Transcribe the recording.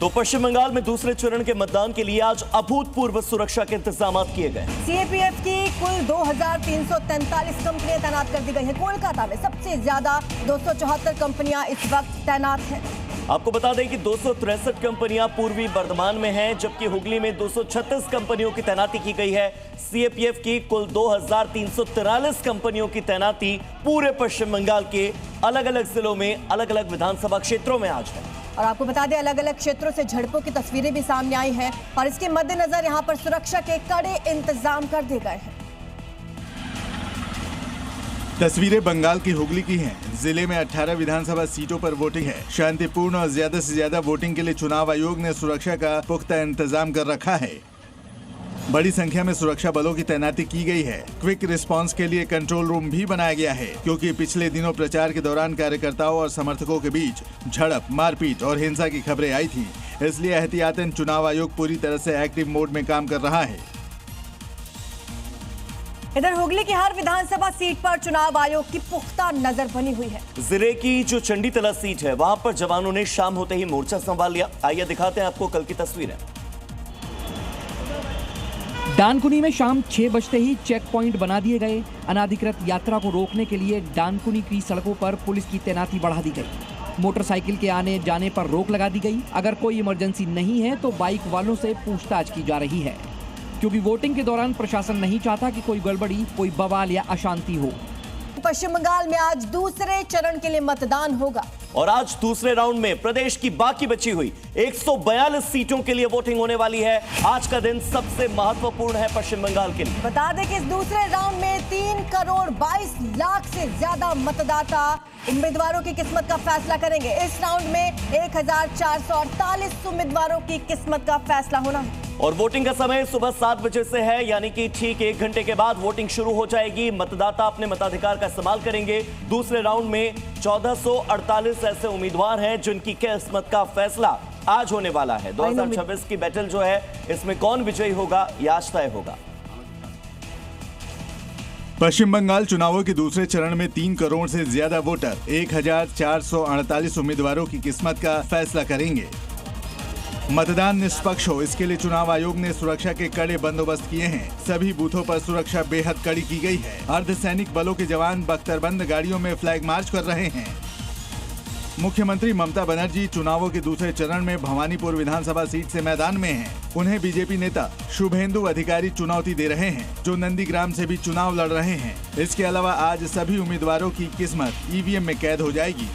तो पश्चिम बंगाल में दूसरे चरण के मतदान के लिए आज अभूतपूर्व सुरक्षा के इंतजाम किए गए। सीएपीएफ की कुल 2343 कंपनियां तैनात कर दी गई हैं। कोलकाता में सबसे ज्यादा 274 कंपनियां इस वक्त तैनात हैं। आपको बता दें कि 263 कंपनियां पूर्वी बर्धमान में हैं, जबकि हुगली में 236 कंपनियों की तैनाती की गई है। सीएपीएफ की कुल 2343 कंपनियों की तैनाती पूरे पश्चिम बंगाल के अलग अलग जिलों में अलग अलग विधानसभा क्षेत्रों में आज है। और आपको बता दें, अलग अलग क्षेत्रों से झड़पों की तस्वीरें भी सामने आई हैं और इसके मद्देनजर यहां पर सुरक्षा के कड़े इंतजाम कर दिए गए हैं। तस्वीरें बंगाल की हुगली की हैं। जिले में 18 विधानसभा सीटों पर वोटिंग है। शांतिपूर्ण और ज्यादा से ज्यादा वोटिंग के लिए चुनाव आयोग ने सुरक्षा का पुख्ता इंतजाम कर रखा है। बड़ी संख्या में सुरक्षा बलों की तैनाती की गई है। क्विक रिस्पांस के लिए कंट्रोल रूम भी बनाया गया है, क्योंकि पिछले दिनों प्रचार के दौरान कार्यकर्ताओं और समर्थकों के बीच झड़प, मारपीट और हिंसा की खबरें आई थी। इसलिए एहतियातन चुनाव आयोग पूरी तरह से एक्टिव मोड में काम कर रहा है। इधर हुगली की हर विधानसभा सीट पर चुनाव आयोग की पुख्ता नजर बनी हुई है। जिले की जो चंडीतला सीट है, वहां पर जवानों ने शाम होते ही मोर्चा संभाल लिया। आइए दिखाते हैं आपको कल की तस्वीरें। डानकुनी में शाम 6 बजते ही चेक पॉइंट बना दिए गए। अनाधिकृत यात्रा को रोकने के लिए डानकुनी की सड़कों पर पुलिस की तैनाती बढ़ा दी गई। मोटरसाइकिल के आने जाने पर रोक लगा दी गई। अगर कोई इमरजेंसी नहीं है तो बाइक वालों से पूछताछ की जा रही है, क्योंकि वोटिंग के दौरान प्रशासन नहीं चाहता कि कोई गड़बड़ी, कोई बवाल या अशांति हो। पश्चिम बंगाल में आज दूसरे चरण के लिए मतदान होगा और आज दूसरे राउंड में प्रदेश की बाकी बची हुई 142 सीटों के लिए वोटिंग होने वाली है। आज का दिन सबसे महत्वपूर्ण है पश्चिम बंगाल के लिए। बता दें कि इस दूसरे राउंड में 3 करोड़ 22 लाख से ज्यादा मतदाता उम्मीदवारों की किस्मत का फैसला करेंगे। इस राउंड में 1448 उम्मीदवारों की किस्मत का फैसला होना है। और वोटिंग का समय सुबह 7 बजे से है, यानी कि ठीक 1 घंटे के बाद वोटिंग शुरू हो जाएगी। मतदाता अपने मताधिकार का इस्तेमाल करेंगे। दूसरे राउंड में 1448 ऐसे उम्मीदवार हैं जिनकी किस्मत का फैसला आज होने वाला है। 2026 की बैटल जो है, इसमें कौन विजयी होगा, यह आज तय होगा। पश्चिम बंगाल चुनावों के दूसरे चरण में 3 करोड़ से ज्यादा वोटर 1448 उम्मीदवारों की किस्मत का फैसला करेंगे। मतदान निष्पक्ष हो, इसके लिए चुनाव आयोग ने सुरक्षा के कड़े बंदोबस्त किए हैं। सभी बूथों पर सुरक्षा बेहद कड़ी की गई है। अर्धसैनिक बलों के जवान बख्तरबंद गाड़ियों में फ्लैग मार्च कर रहे हैं। मुख्यमंत्री ममता बनर्जी चुनावों के दूसरे चरण में भवानीपुर विधानसभा सीट से मैदान में हैं। उन्हें बीजेपी नेता शुभेंदु अधिकारी चुनौती दे रहे हैं, जो नंदीग्राम से भी चुनाव लड़ रहे हैं। इसके अलावा आज सभी उम्मीदवारों की किस्मत ईवीएम में कैद हो जाएगी।